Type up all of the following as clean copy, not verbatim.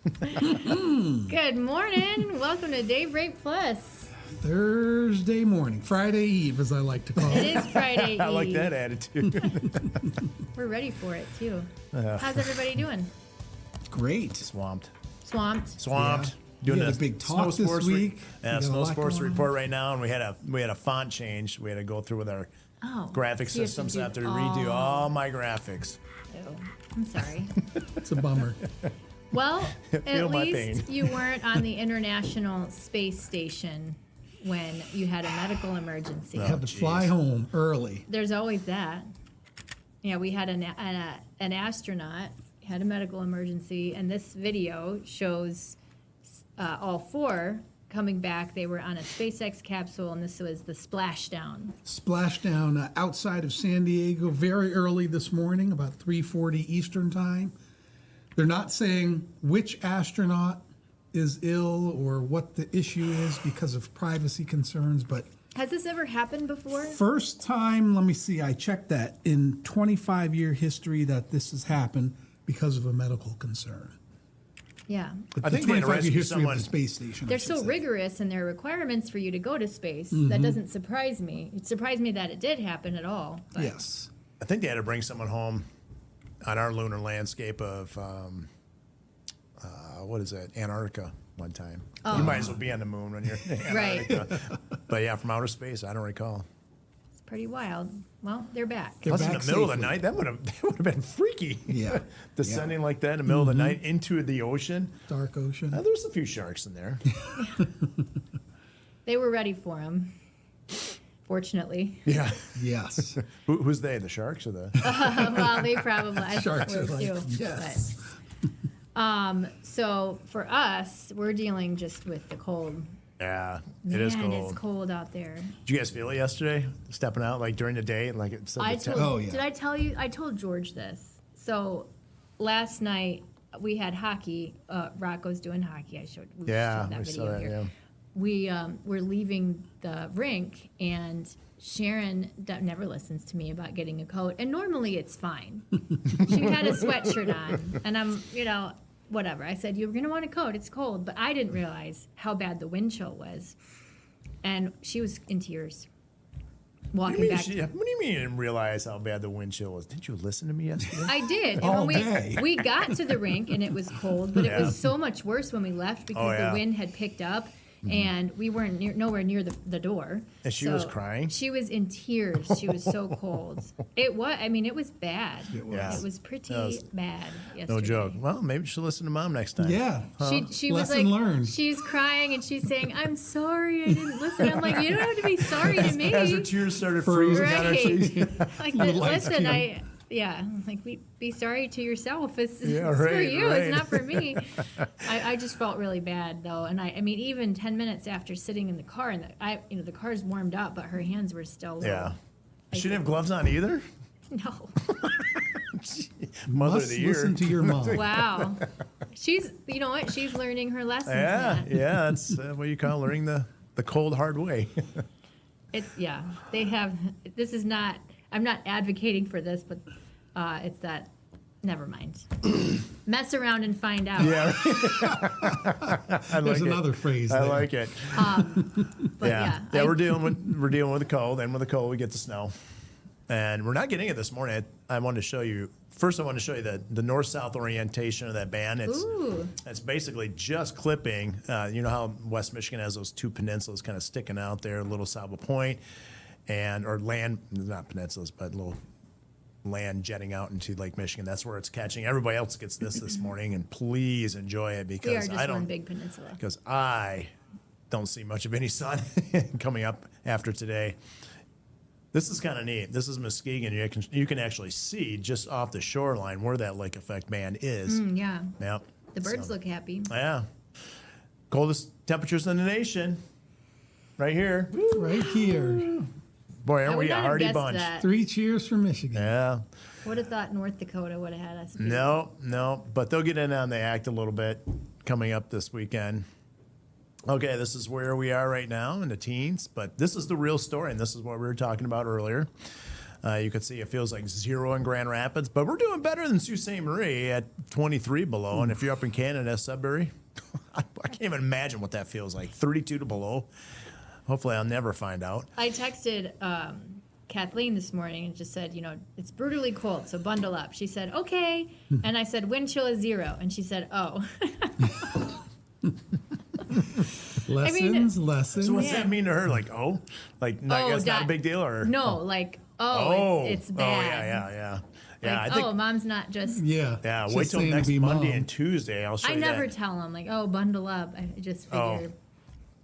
Good morning. Welcome to Daybreak Plus. Thursday morning, Friday Eve, as I like to call it. It is Friday Eve. I like that attitude. We're ready for it, too. How's everybody doing? Great. Swamped. Swamped? Yeah. Doing a big talk this week. Snow sports report right now, and we had a font change. We had to go through with our graphic so systems. I have to redo all my graphics. Oh, I'm sorry. It's a bummer. Well, at my least pain. you weren't on the International Space Station when you had a medical emergency. Had to fly home early. There's always that. Yeah, we had an astronaut, had a medical emergency, and this video shows all four coming back. They were on a SpaceX capsule, and this was the splashdown. Splashdown outside of San Diego very early this morning, about 3:40 Eastern time. They're not saying which astronaut is ill or what the issue is because of privacy concerns, but Has this ever happened before? first time, let me see, I checked that, in 25-year history that this has happened because of a medical concern. Yeah. I think they had to 25-year rescue history someone. of the space station. I They're should so say. rigorous in their requirements for you to go to space. Mm-hmm. That doesn't surprise me. It surprised me that it did happen at all. But Yes. I think they had to bring someone home on our lunar landscape of what is that? Antarctica. One time. You might as well be on the moon when you're in Right. Antarctica. But yeah, from outer space, I don't recall. It's pretty wild. Well, they're back. They're Plus, in back the middle of the safely. night, that would have been freaky. Yeah. Descending like that in the middle of the night into the ocean. Dark ocean. There's a few sharks in there. They were ready for him. Fortunately. Yeah. Yes. Who's they? The sharks or the? Well, they probably Sharks are were like, too. yes. But, so for us, we're dealing just with the cold. Yeah, it is Man, cold. it's cold out there. Did you guys feel it yesterday? Stepping out like during the day, like it said. Did I tell you? I told George this. So last night we had hockey. Rocco's doing hockey. We showed that we video saw that. here. Yeah. We were leaving the rink, and Sharon never listens to me about getting a coat, and normally it's fine. She had a sweatshirt on, and I'm, whatever. I said, you're going to want a coat. It's cold. But I didn't realize how bad the wind chill was. And she was in tears. Walking back. What do you mean you didn't realize how bad the wind chill was? Didn't you listen to me yesterday? I did. All And when day. we got to the rink and it was cold, but it Yeah. was so much worse when we left because the wind had picked up. And we weren't nowhere near the door. And she was crying? She was in tears. She was so cold. It was bad. It was. Yeah. It was pretty That was- bad yesterday. No joke. Well, maybe she'll listen to mom next time. Yeah. She was Lesson like, learned. she's crying and she's saying, "I'm sorry, I didn't listen." I'm like, you don't have to be sorry to me. As her tears started Freezing. freezing on her Right. cheeks. Like, light listen, skin. be sorry to yourself. It's Yeah, for right, you. right. It's not for me. I just felt really bad though, and I mean, even 10 minutes after sitting in the car, and the car's warmed up, but her hands were still. Yeah. She didn't have gloves on either? No. Mother Must of the year. listen to your mom. Wow. She's. You know what? She's learning her lessons. Yeah, Matt. yeah. That's what you call learning the cold, hard way. They have. This is not. I'm not advocating for this, but it's that. Never mind. Mess around and find out. Yeah. There's another phrase I there. like it. But yeah. we're dealing with the cold, and with the cold we get the snow, and we're not getting it this morning. I wanted to show you. First, I want to show you the north-south orientation of that band. It's basically just clipping. You know how West Michigan has those two peninsulas kind of sticking out there, Little Saba Point, or land, not peninsulas, but little land jetting out into Lake Michigan. That's where it's catching. Everybody else gets this morning, and please enjoy it We are because just one big peninsula. because I don't see much of any sun coming up after today. This is kind of neat. This is Muskegon. You can actually see just off the shoreline where that lake effect band is. Yeah. Yep. The birds So, look happy. Yeah. Coldest temperatures in the nation. Right here. Right here. Boy, I aren't would we a not have hardy guessed bunch? that. 3 cheers for Michigan. Yeah. Would have thought North Dakota would have had us. beat. No. But they'll get in on the act a little bit coming up this weekend. Okay, this is where we are right now in the teens, but this is the real story, and this is what we were talking about earlier. You can see it feels like 0 in Grand Rapids, but we're doing better than Sault Ste. Marie at 23 below. And if you're up in Canada, Sudbury, I can't even imagine what that feels like. 32 to below. Hopefully I'll never find out. I texted Kathleen this morning and just said, it's brutally cold, so bundle up. She said, okay. And I said, wind chill is 0. And she said, oh. Lessons. So what's that mean to her? Like, oh? Like, that's not a big deal? Or no, like, it's bad. Yeah. Like, I think, mom's not just... Yeah, wait till next Monday and Tuesday. I'll show you that. I never tell them, like, bundle up. I just figure,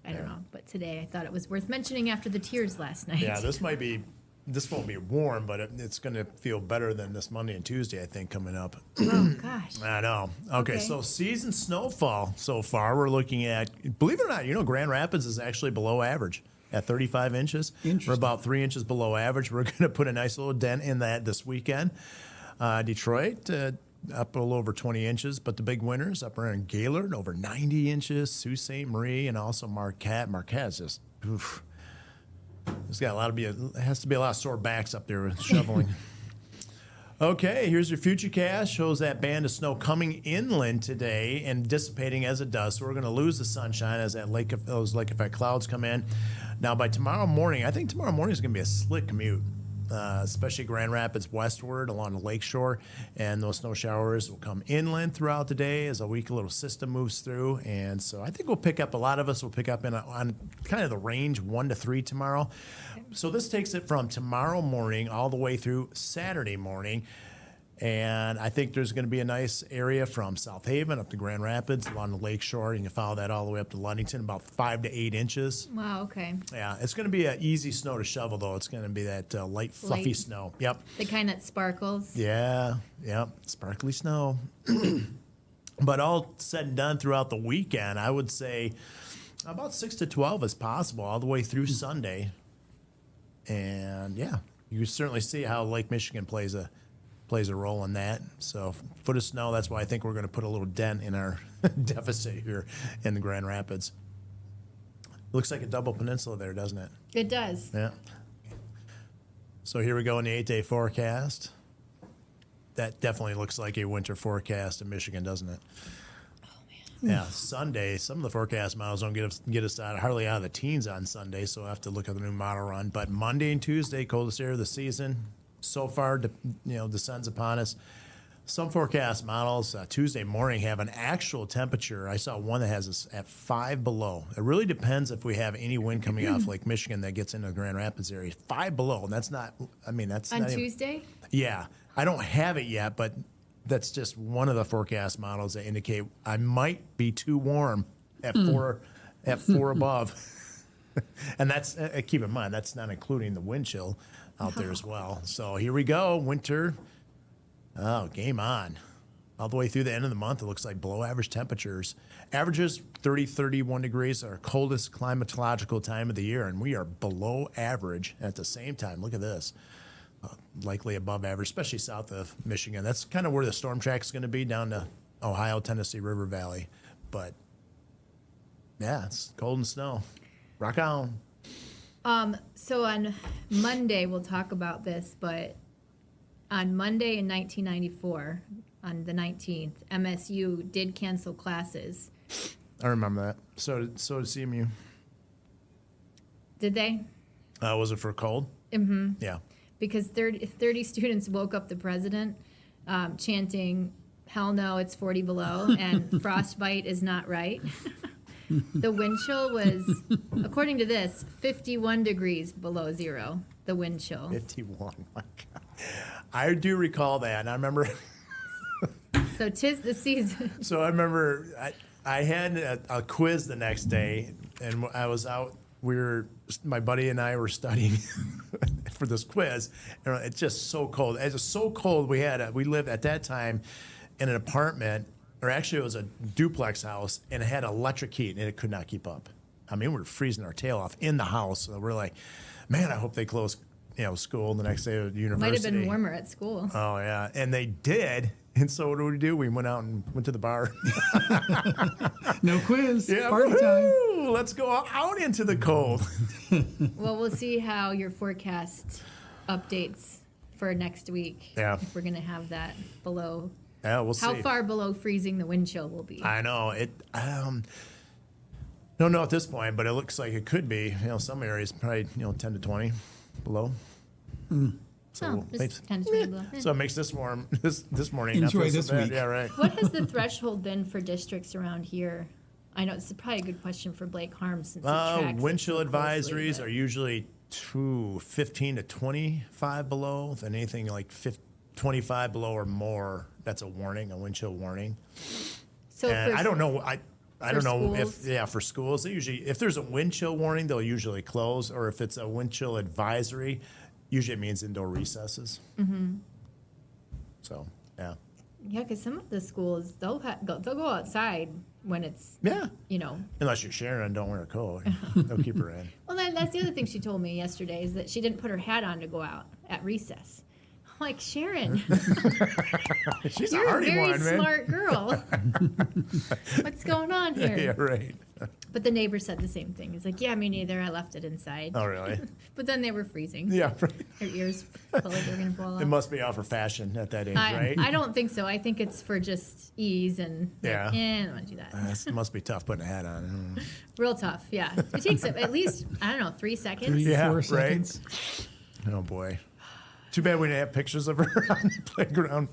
I don't know. But today I thought it was worth mentioning after the tears last night. Yeah, this won't be warm, but it's going to feel better than this Monday and Tuesday, I think, coming up. Oh, gosh. I know. Okay, so season snowfall so far, we're looking at, believe it or not, Grand Rapids is actually below average at 35 inches. We're about 3 inches below average. We're going to put a nice little dent in that this weekend. Detroit, up a little over 20 inches, but the big winners up around Gaylord, over 90 inches, Sault Ste. Marie, and also Marquette. Marquette's just, oof. It has to be a lot of sore backs up there with shoveling. Okay, here's your futurecast. Shows that band of snow coming inland today and dissipating as it does. So we're going to lose the sunshine as those lake effect clouds come in. Now, by tomorrow morning, I think tomorrow morning is going to be a slick commute, especially Grand Rapids westward along the lakeshore. And those snow showers will come inland throughout the day as a weak little system moves through. And so I think a lot of us will pick up on kind of the range 1 to 3 tomorrow. So this takes it from tomorrow morning all the way through Saturday morning. And I think there's going to be a nice area from South Haven up to Grand Rapids along the lakeshore. You can follow that all the way up to Ludington, about 5 to 8 inches. Wow, okay. Yeah, it's going to be an easy snow to shovel, though. It's going to be that light, fluffy snow. Yep. The kind that sparkles. Yeah, sparkly snow. But all said and done throughout the weekend, I would say about 6 to 12 is possible all the way through Sunday. And, yeah, you can certainly see how Lake Michigan plays a role in that. So foot of snow, that's why I think we're going to put a little dent in our deficit here in the Grand Rapids. Looks like a double peninsula there, doesn't it? It does. Yeah. So here we go in the 8-day forecast. That definitely looks like a winter forecast in Michigan, doesn't it? Yeah, Sunday, some of the forecast models don't get us hardly out of the teens on Sunday, so we'll have to look at the new model run. But Monday and Tuesday, coldest area of the season, so far, descends upon us. Some forecast models Tuesday morning have an actual temperature. I saw one that has us at 5 below. It really depends if we have any wind coming off Lake Michigan that gets into the Grand Rapids area. 5 below, and that's not. That's on not Tuesday. Yeah, I don't have it yet, but that's just one of the forecast models that indicate I might be too warm at 4 above. And that's keep in mind that's not including the wind chill out there as well. So here we go, winter. Oh, game on. All the way through the end of the month, it looks like below average temperatures. Averages 30, 31 degrees, our coldest climatological time of the year, and we are below average at the same time. Look at this. Likely above average, especially south of Michigan. That's kind of where the storm track is going to be, down to Ohio, Tennessee River Valley. But, yeah, it's cold and snow. Rock on. So on Monday, we'll talk about this, but on Monday in 1994, on the 19th, MSU did cancel classes. I remember that. So did CMU. Did they? Was it for cold? Mm-hmm. Yeah. Because 30 students woke up the president chanting, "Hell no, it's 40 below," and frostbite is not right. The wind chill was, according to this, 51 degrees below zero, the wind chill. 51, my God. I do recall that, and I remember. So 'tis the season. So I remember I had a quiz the next day, and I was out. My buddy and I were studying for this quiz, and it's just so cold. It's just so cold. We lived at that time in an apartment, or actually it was a duplex house, and it had electric heat, and it could not keep up. I mean, we were freezing our tail off in the house. So we're like, man, I hope they close, school the next day of university. Might have been warmer at school. Oh yeah, and they did. And so what do? We went out and went to the bar. No quiz. Yeah, party time. Let's go out into the cold. Well, we'll see how your forecast updates for next week. Yeah. If we're going to have that below. Yeah, we'll see. How far below freezing the wind chill will be. I know it. Don't know at this point, but it looks like it could be. Some areas probably 10 to 20 below. So just 10 to 20 below. So it makes this warm this morning. Enjoy not feel this so bad. week. Yeah, right. What has the threshold been for districts around here? I know it's probably a good question for Blake Harms since he tracks Wind it chill so closely, advisories but- are usually 15 to 25 below. Then anything like 25 below or more, that's a warning, a wind chill warning. So And for, I don't know. I don't know schools? if for schools they usually, if there's a wind chill warning, they'll usually close, or if it's a wind chill advisory, usually it means indoor recesses. Mm-hmm. So yeah. Yeah, because some of the schools they'll go outside when it's Yeah. Unless you're Sharon, don't wear a coat. They'll keep her in. Well, that's the other thing she told me yesterday is that she didn't put her hat on to go out at recess. I'm like, Sharon, She's you're a a hardy very one, man. smart girl. What's going on here? Yeah, right. But the neighbor said the same thing. He's like, yeah, me neither. I left it inside. Oh, really? But then they were freezing. Yeah, right. Her ears felt like they were going to blow It off. must be off for fashion at that age, right? I don't think so. I think it's for just ease and Yeah. I don't want to do that. It must be tough putting a hat on. Real tough, yeah. It takes at least, 3 seconds. 3 Yeah, 4 right. seconds. Oh boy. Too bad we didn't have pictures of her on the playground.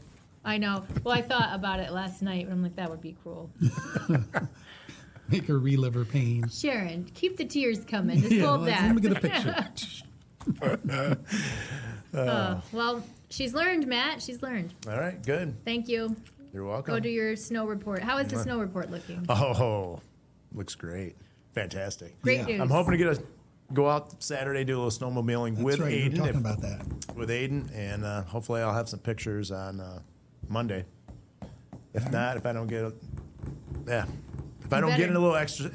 I know. Well, I thought about it last night, but I'm like, that would be cruel. Make her relive her pain. Sharon, keep the tears coming. Just hold that. Let me get a picture. Well, she's learned, Matt. She's learned. All right, good. Thank you. You're welcome. Go to your snow report. How is the snow report looking? Oh, looks great. Fantastic. Great yeah. news. I'm hoping to go out Saturday, do a little snowmobiling That's with right. You were Aiden. talking about that. With Aiden, and hopefully I'll have some pictures on Monday. If not, if I don't get, if I don't get better. a little extra,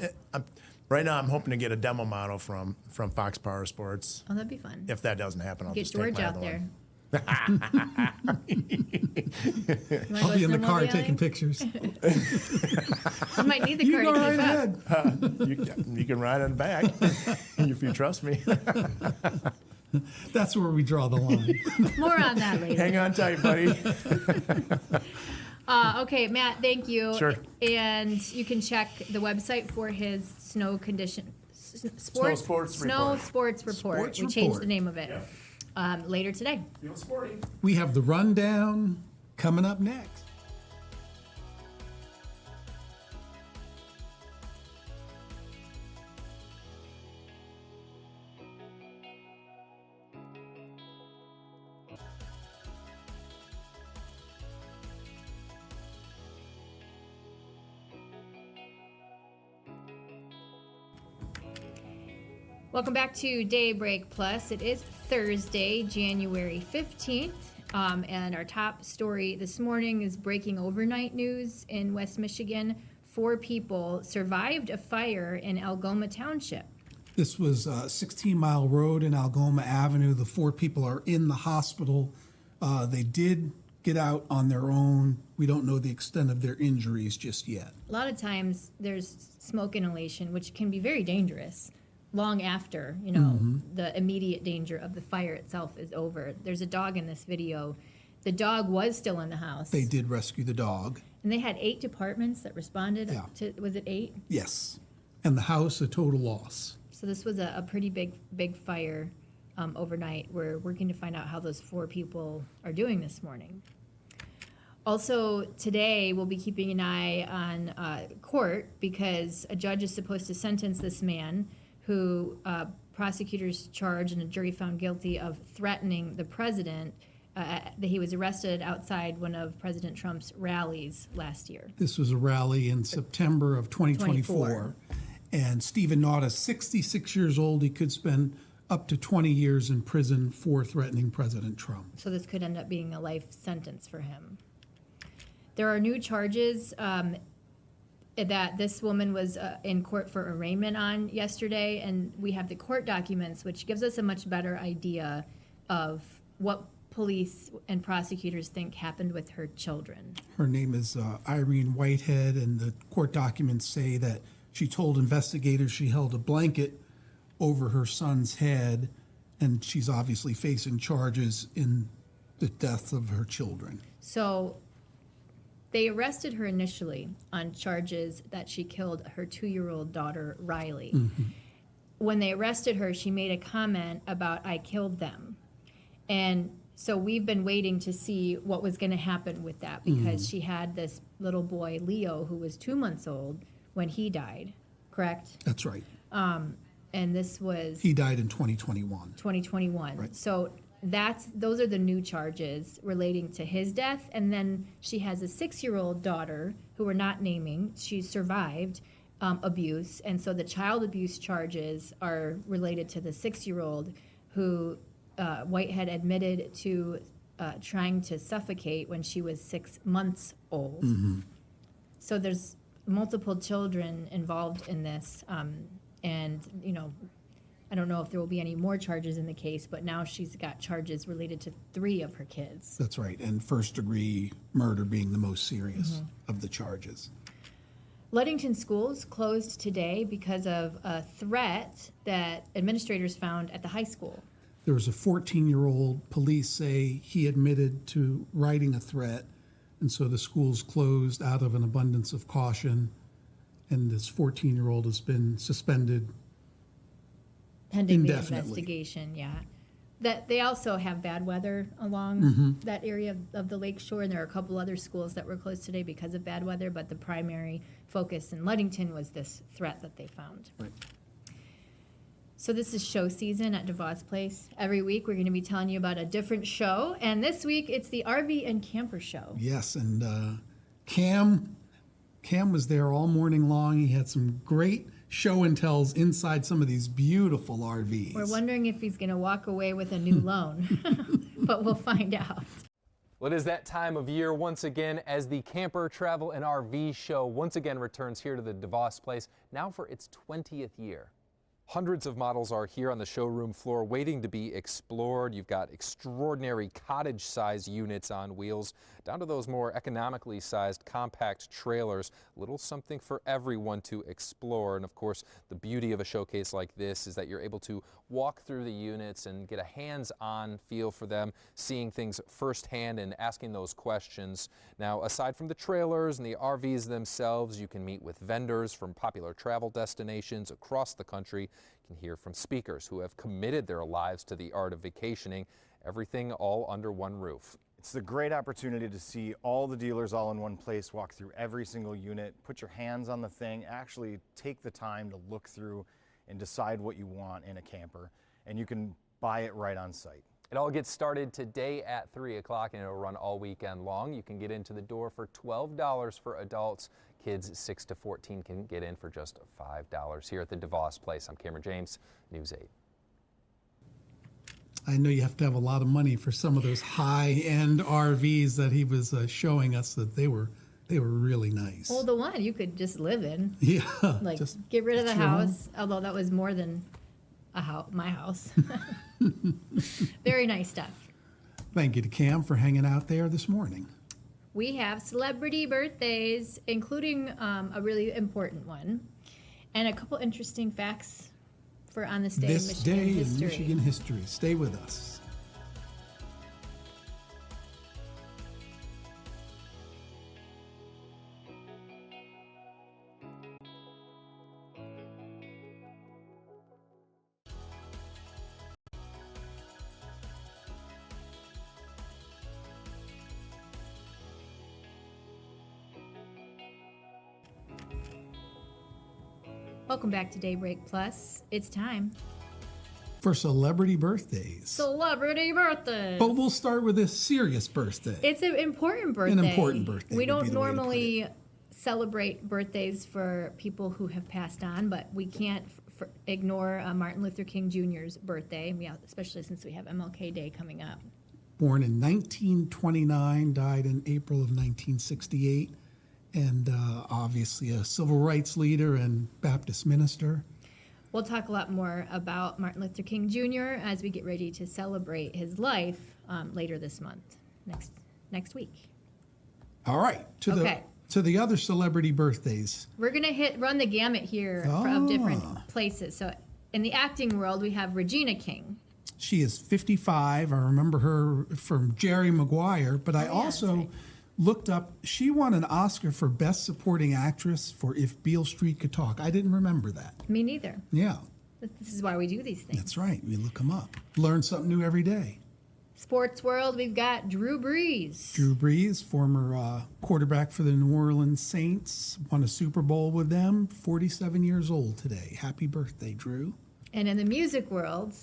right now I'm hoping to get a demo model from Fox Power Sports. Oh, that'd be fun. If that doesn't happen, I'll Get just take George my out other there. one. I'll be in the car taking pictures. You might need the You car go to right keep up. ahead. You can ride on the back if you trust me. That's where we draw the line. More on that later. Hang on tight, buddy. Okay, Matt, thank you. Sure. And you can check the website for his snow condition Sports snow report. sports report. Sports we changed report. the name of it later today. Feel sporty. We have the rundown coming up next. Welcome back to Daybreak Plus. It is Thursday, January 15th. And our top story this morning is breaking overnight news in West Michigan. 4 people survived a fire in Algoma Township. This was 16 Mile Road and Algoma Avenue. The 4 people are in the hospital. They did get out on their own. We don't know the extent of their injuries just yet. A lot of times there's smoke inhalation, which can be very dangerous long after, the immediate danger of the fire itself is over. There's a dog in this video. The dog was still in the house. They did rescue the dog. And they had 8 departments that responded Yeah. to, was it 8? Yes. And the house, a total loss. So this was a pretty big fire overnight. We're working to find out how those 4 people are doing this morning. Also, today we'll be keeping an eye on court because a judge is supposed to sentence this man who prosecutors charged and a jury found guilty of threatening the president. That he was arrested outside one of President Trump's rallies last year. This was a rally in September of 2024. And Stephen Naught is 66 years old. He could spend up to 20 years in prison for threatening President Trump. So this could end up being a life sentence for him. There are new charges that this woman was in court for arraignment on yesterday, and we have the court documents, which gives us a much better idea of what police and prosecutors think happened with her children. Her name is Irene Whitehead, and the court documents say that she told investigators she held a blanket over her son's head, and she's obviously facing charges in The death of her children. So they arrested her initially on charges that she killed her 2-year-old daughter, Riley. When they arrested her, she made a comment about, "I killed them." And so we've been waiting to see what was going to happen with that, because she had this little boy, Leo, who was 2 months old when he died, correct? That's right. And this was He died in 2021. 2021. Right. So those are the new charges relating to his death. And then she has a 6-year-old daughter who we're not naming. She survived abuse. And so the child abuse charges are related to the 6-year-old who Whitehead admitted to trying to suffocate when she was 6 months old. So there's multiple children involved in this. And, you know, I don't know if there will be any more charges in the case, but now she's got charges related to 3 of her kids. That's right. And first-degree murder being the most serious of the charges. Ludington schools closed today because of a threat that administrators found at the high school. There was a 14-year-old, police say he admitted to writing a threat, and so the schools closed out of an abundance of caution, and this 14-year-old has been suspended Pending the indefinitely. investigation, yeah. That they also have bad weather along that area of the lake shore, and there are a couple other schools that were closed today because of bad weather, but the primary focus in Ludington was this threat that they found. Right. So this is show season at Devos Place. Every week we're going to be telling you about a different show, and this week it's the RV and Camper Show. Yes, and Cam was there all morning long. He had some great show and tells inside some of these beautiful RVs. We're wondering if he's going to walk away with a new loan, but we'll find out. Well, it is that time of year once again as the Camper, Travel, and RV Show once again returns here to the Devos Place, now for its 20th year. Hundreds of models are here on the showroom floor waiting to be explored. You've got extraordinary cottage-sized units on wheels, down to those more economically sized compact trailers. Little something for everyone to explore. And of course, the beauty of a showcase like this is that you're able to walk through the units and get a hands-on feel for them, seeing things firsthand and asking those questions. Now, aside from the trailers and the RVs themselves, you can meet with vendors from popular travel destinations across the country. You can hear from speakers who have committed their lives to the art of vacationing, everything all under one roof. It's a great opportunity to see all the dealers all in one place, walk through every single unit, put your hands on the thing, actually take the time to look through and decide what you want in a camper, and you can buy it right on site. It all gets started today at 3 o'clock and it'll run all weekend long. You can get into the door for $12 for adults. Kids 6 to 14 can get in for just $5 here at the DeVos Place. I'm Cameron James, News 8. I know you have to have a lot of money for some of those high-end RVs that he was showing us, that they were really nice. Well, the one you could just live in. Yeah. Like, just get rid of the your home. house, although that was more than my house. Very nice stuff. Thank you to Cam for hanging out there this morning. We have celebrity birthdays, including a really important one, and a couple interesting facts for on this day in This Michigan day history. in Michigan history. Stay with us. Welcome back to Daybreak Plus. It's time. For celebrity birthdays. Celebrity birthdays. But we'll start with a serious birthday. It's an important birthday. An important birthday We would be don't the way to put normally celebrate birthdays for people who have passed on, but we can't ignore Martin Luther King Jr.'s birthday, especially since we have MLK Day coming up. Born in 1929, died in April of 1968, and obviously a civil rights leader and Baptist minister. We'll talk a lot more about Martin Luther King Jr. as we get ready to celebrate his life later this month, next week. All right, to the other celebrity birthdays. We're gonna run the gamut here of different places. So in the acting world, we have Regina King. She is 55. I remember her from Jerry Maguire, but I also looked up, she won an Oscar for Best Supporting Actress for If Beale Street Could Talk. I didn't remember that. Me neither. Yeah. This is why we do these things. That's right. We look them up. Learn something new every day. Sports world, we've got Drew Brees. Drew Brees, former quarterback for the New Orleans Saints, won a Super Bowl with them, 47 years old today. Happy birthday, Drew. And in the music world,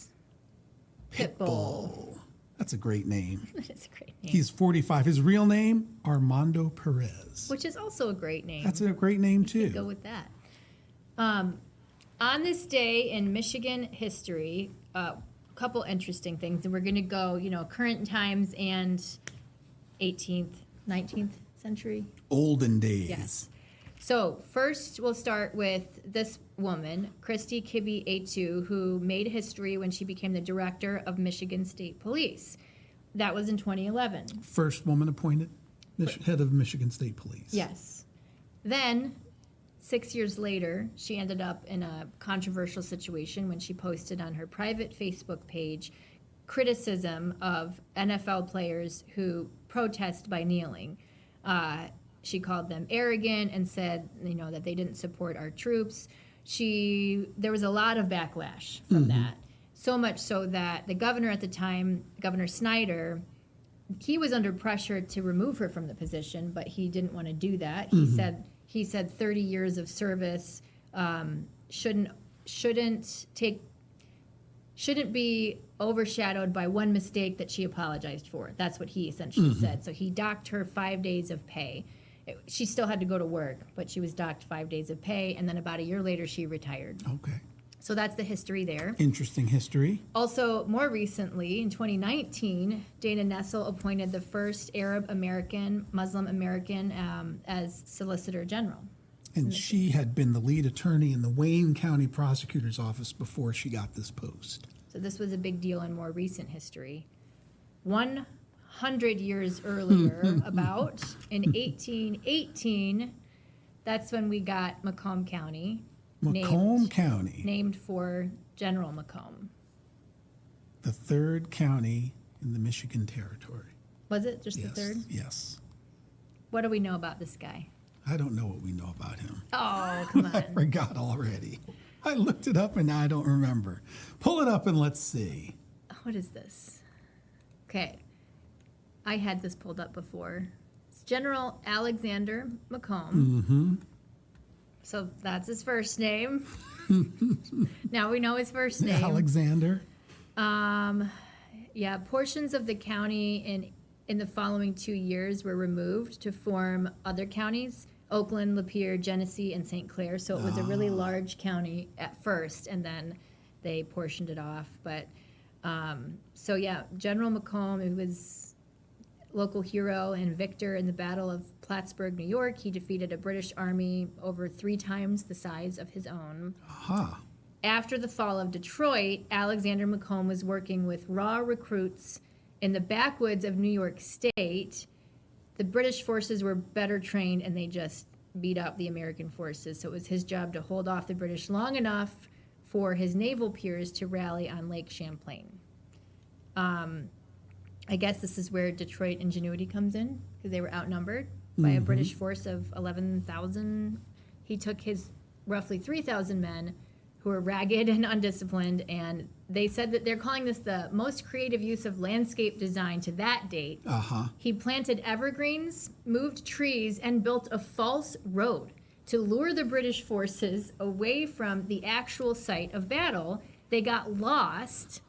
Pitbull. That's a great name. That's a great name. He's 45. His real name, Armando Perez. Which is also a great name. That's a great name, too. Go with that. On this day in Michigan history, a couple interesting things. And we're going to go, current times and 18th, 19th century. Olden days. Yes. So first, we'll start with this woman, Christy Kibbe Atu, who made history when she became the director of Michigan State Police. That was in 2011. First woman appointed head of Michigan State Police. Yes. Then, 6 years later, she ended up in a controversial situation when she posted on her private Facebook page criticism of NFL players who protest by kneeling. She called them arrogant and said, that they didn't support our troops. There was a lot of backlash from that. So much so that the governor at the time, Governor Snyder, he was under pressure to remove her from the position, but he didn't want to do that. He said 30 years of service shouldn't be overshadowed by one mistake that she apologized for. That's what he essentially said. So he docked her 5 days of pay. She still had to go to work, but she was docked 5 days of pay, and then about a year later, she retired. Okay. So that's the history there. Interesting history. Also, more recently, in 2019, Dana Nessel appointed the first Arab American, Muslim American as Solicitor General. And she had been the lead attorney in the Wayne County Prosecutor's Office before she got this post. So this was a big deal in more recent history. 100 years earlier, about in 1818, that's when we got Macomb County. County. Named for General Macomb. The third county in the Michigan Territory. Was it just the third? Yes. What do we know about this guy? I don't know what we know about him. Oh, come I on. forgot already. I looked it up and now I don't remember. Pull it up and let's see. What is this? Okay. I had this pulled up before. It's General Alexander Macomb. Mm-hmm. So that's his first name. Now we know his first name. Alexander. Yeah, portions of the county in the following 2 years were removed to form other counties: Oakland, Lapeer, Genesee, and St. Clair. So it was a really large county at first, and then they portioned it off. But so yeah, General Macomb, who was local hero and victor in the Battle of Plattsburgh, New York. He defeated a British army over 3 times the size of his own. Aha. After the fall of Detroit, Alexander Macomb was working with raw recruits in the backwoods of New York State. The British forces were better trained, and they just beat up the American forces. So it was his job to hold off the British long enough for his naval peers to rally on Lake Champlain. I guess this is where Detroit ingenuity comes in, because they were outnumbered by a British force of 11,000. He took his roughly 3,000 men who were ragged and undisciplined, and they said that they're calling this the most creative use of landscape design to that date. He planted evergreens, moved trees, and built a false road to lure the British forces away from the actual site of battle. They got lost,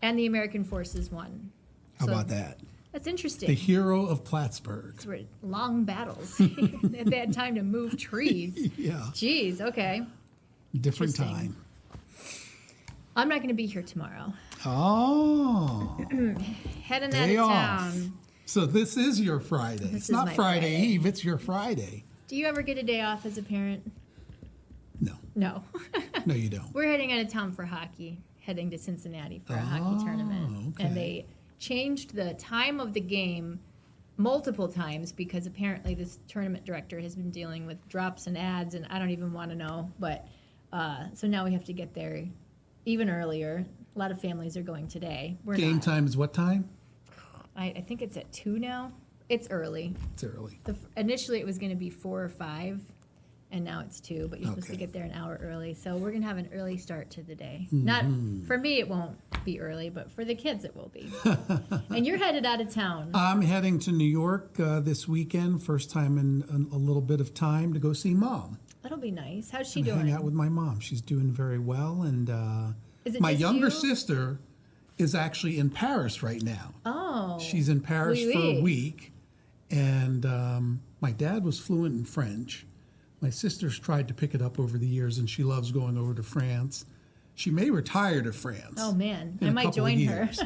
and the American forces won. How about that? That's interesting. The hero of Plattsburgh. These were long battles. They had time to move trees. Yeah. Jeez, okay. Different Interesting. time. I'm not going to be here tomorrow. Oh. Heading Day out of off. town. So this is your Friday. This It's is not my Friday Friday. Eve, it's your Friday. Do you ever get a day off as a parent? No. No. No, you don't. We're heading out of town for hockey, heading to Cincinnati for a hockey tournament. okay. And they changed the time of the game multiple times because apparently this tournament director has been dealing with drops and ads, and I don't even want to know. But so now we have to get there even earlier, A lot of families are going today. We're Game not. time is what time? I think it's at 2 now. It's early. It's early. Initially, it was going to be 4 or 5, and now it's 2. But you're supposed to Okay. get there an hour early, so we're going to have an early start to the day. Mm-hmm. Not for me, it won't be early, but for the kids, it will be. And you're headed out of town. I'm heading to New York this weekend. First time in a little bit of time to go see Mom. That'll be nice. How's she And doing? hang out with my mom. She's doing very well, and Is it my just younger you? sister is actually in Paris right now. Oh, She's in Paris Oui, for a oui. week, and my dad was fluent in French. My sister's tried to pick it up over the years, and she loves going over to France. She may retire to France. Oh man, in I a might couple of join her. years.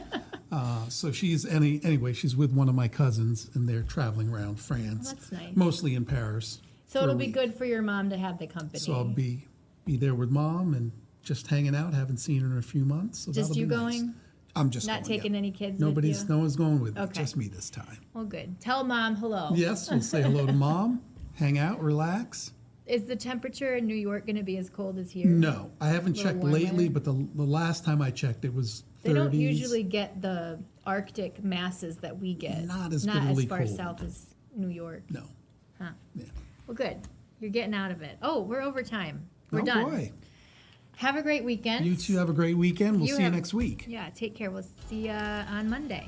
So she's anyway. She's with one of my cousins, and they're traveling around France. That's nice. Mostly in Paris. So for a it'll be week. good for your mom to have the company. So I'll be there with Mom and just hanging out. Haven't seen her in a few months. So Just that'll you be nice. going? I'm just Not going, taking yeah. any kids No with you? one's going with me. Okay. Just me this time. Well, good. Tell Mom hello. Yes, we'll say hello to Mom, hang out, relax. Is the temperature in New York going to be as cold as here? No, I haven't Little checked warmer? lately, but the last time I checked, it was 30s. They don't usually get the Arctic masses that we get. Not as Not bitterly as far cold. south as New York. No. Huh. Yeah. Well, good. You're getting out of it. Oh, we're over time. We're Oh, done. boy. Have a great weekend. You two have a great weekend. We'll see you have- next week. Yeah, take care. We'll see you on Monday.